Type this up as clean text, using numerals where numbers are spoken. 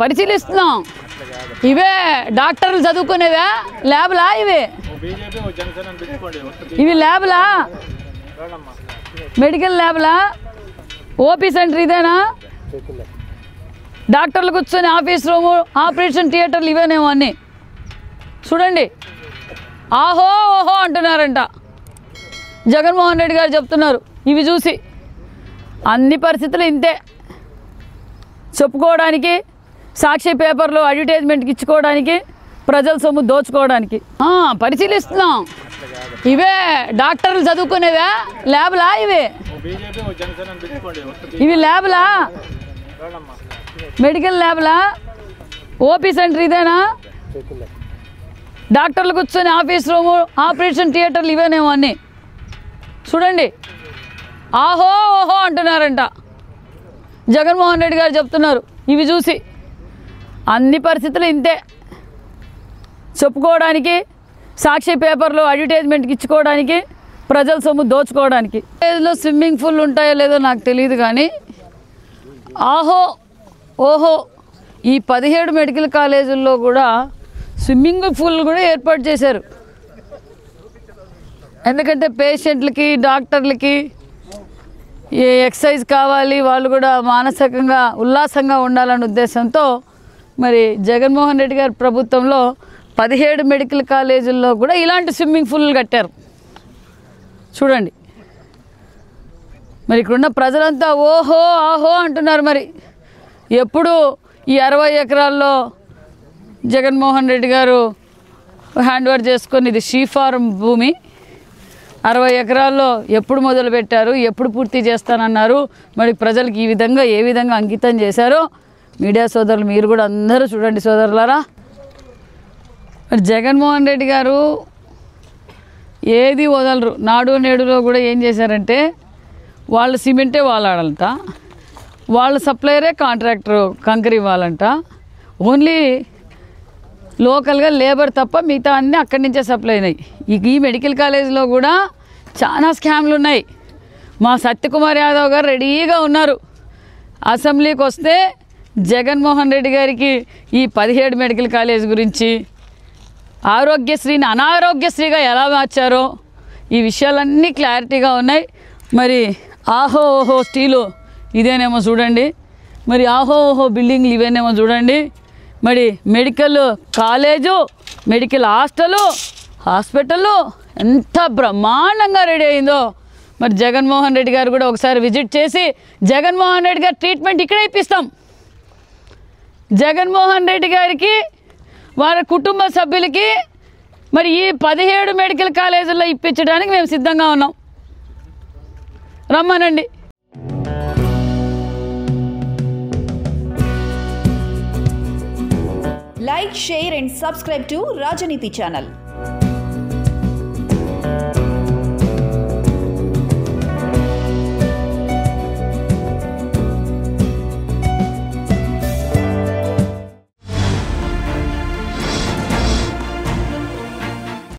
పరిశీలిస్తున్నాం. ఇవే డాక్టర్లు చదువుకునేవా ల్యాబ్లా? ఇవి ల్యాబ్లా? మెడికల్ ల్యాబ్లా? ఓపీ సెంటర్ ఇదేనా? డాక్టర్లు కూర్చొని ఆఫీస్ రూము, ఆపరేషన్ థియేటర్లు ఇవేనేమో అన్నీ. చూడండి, ఆహో ఓహో అంటున్నారంట. జగన్మోహన్ రెడ్డి గారు చెప్తున్నారు ఇవి చూసి. అన్ని పరిస్థితులు ఇంతే. చెప్పుకోవడానికి, సాక్షి పేపర్లో అడ్వర్టైజ్మెంట్కి ఇచ్చుకోవడానికి, ప్రజల సొమ్ము దోచుకోవడానికి. పరిశీలిస్తున్నాం. ఇవే డాక్టర్లు చదువుకునేవా ల్యాబ్లా? ఇవి ల్యాబ్లా? మెడికల్ ల్యాబ్లా? ఓపీ సెంటర్ ఇదేనా? డాక్టర్లు కూర్చొని ఆఫీస్ రూము, ఆపరేషన్ థియేటర్లు ఇవేనేమో అన్నీ. చూడండి, ఆహో ఓహో అంటున్నారంట. జగన్మోహన్ రెడ్డి గారు చెప్తున్నారు ఇవి చూసి. అన్ని పరిస్థితులు ఇంతే. చెప్పుకోవడానికి, సాక్షి పేపర్లో అడ్వర్టైజ్మెంట్కి ఇచ్చుకోవడానికి, ప్రజల సొమ్ము దోచుకోవడానికి. కాలేజీలో స్విమ్మింగ్ పూల్ ఉంటాయో లేదో నాకు తెలియదు కానీ ఆహో ఓహో ఈ 17 మెడికల్ కాలేజీల్లో కూడా స్విమ్మింగ్ పూల్ కూడా ఏర్పాటు చేశారు. ఎందుకంటే పేషెంట్లకి, డాక్టర్లకి ఎక్సర్సైజ్ కావాలి, వాళ్ళు కూడా మానసికంగా ఉల్లాసంగా ఉండాలనే ఉద్దేశంతో మరి జగన్మోహన్ రెడ్డి గారి ప్రభుత్వంలో 17 మెడికల్ కాలేజీల్లో కూడా ఇలాంటి స్విమ్మింగ్ పూల్లు కట్టారు. చూడండి, మరి ఇక్కడున్న ప్రజలంతా ఓహో ఆహో అంటున్నారు. మరి ఎప్పుడు ఈ 60 ఎకరాల్లో జగన్మోహన్ రెడ్డి గారు హ్యాండ్ ఓవర్ చేసుకొని, ఇది షీ ఫార్మ్ భూమి, 60 ఎకరాల్లో ఎప్పుడు మొదలుపెట్టారు, ఎప్పుడు పూర్తి చేస్తానన్నారు, మరి ప్రజలకు ఈ విధంగా ఏ విధంగా అంకితం చేశారో మీడియా సోదరులు మీరు కూడా అందరూ చూడండి సోదరులారా. మరి జగన్మోహన్ రెడ్డి గారు ఏది వదలరు. నాడు నేడులో కూడా ఏం చేశారంటే వాళ్ళు సిమెంటే వాడాలంట, వాళ్ళ సప్లయరే కాంట్రాక్టర్ కంకర్ ఇవ్వాలంట, ఓన్లీ లోకల్గా లేబర్ తప్ప మిగతా అన్నీ అక్కడి నుంచే సప్లై అయినాయి. ఈ మెడికల్ కాలేజీలో కూడా చాలా స్కామ్లు ఉన్నాయి. మా సత్యకుమార్ యాదవ్ గారు రెడీగా ఉన్నారు. అసెంబ్లీకి వస్తే జగన్మోహన్ రెడ్డి గారికి ఈ 17 మెడికల్ కాలేజ్ గురించి, ఆరోగ్యశ్రీని అనారోగ్యశ్రీగా ఎలా మార్చారో ఈ విషయాలన్నీ క్లారిటీగా ఉన్నాయి. మరి ఆహో ఓహో స్టీలు ఇదేనేమో చూడండి, మరి ఆహో ఓహో బిల్డింగ్లు ఇవేనేమో చూడండి. మరి మెడికల్ కాలేజు, మెడికల్ హాస్పిటల్ ఎంత బ్రహ్మాండంగా రెడీ అయిందో. మరి జగన్మోహన్ రెడ్డి గారు కూడా ఒకసారి విజిట్ చేసి జగన్మోహన్ రెడ్డి గారి ట్రీట్మెంట్ ఇక్కడే ఇప్పిస్తాం. జగన్మోహన్ రెడ్డి గారికి, వారి కుటుంబ సభ్యులకి మరి ఈ 17 మెడికల్ కాలేజీల్లో ఇప్పించడానికి మేము సిద్ధంగా ఉన్నాం. రమ్మనండి. Like, share and subscribe to Rajaniti channel.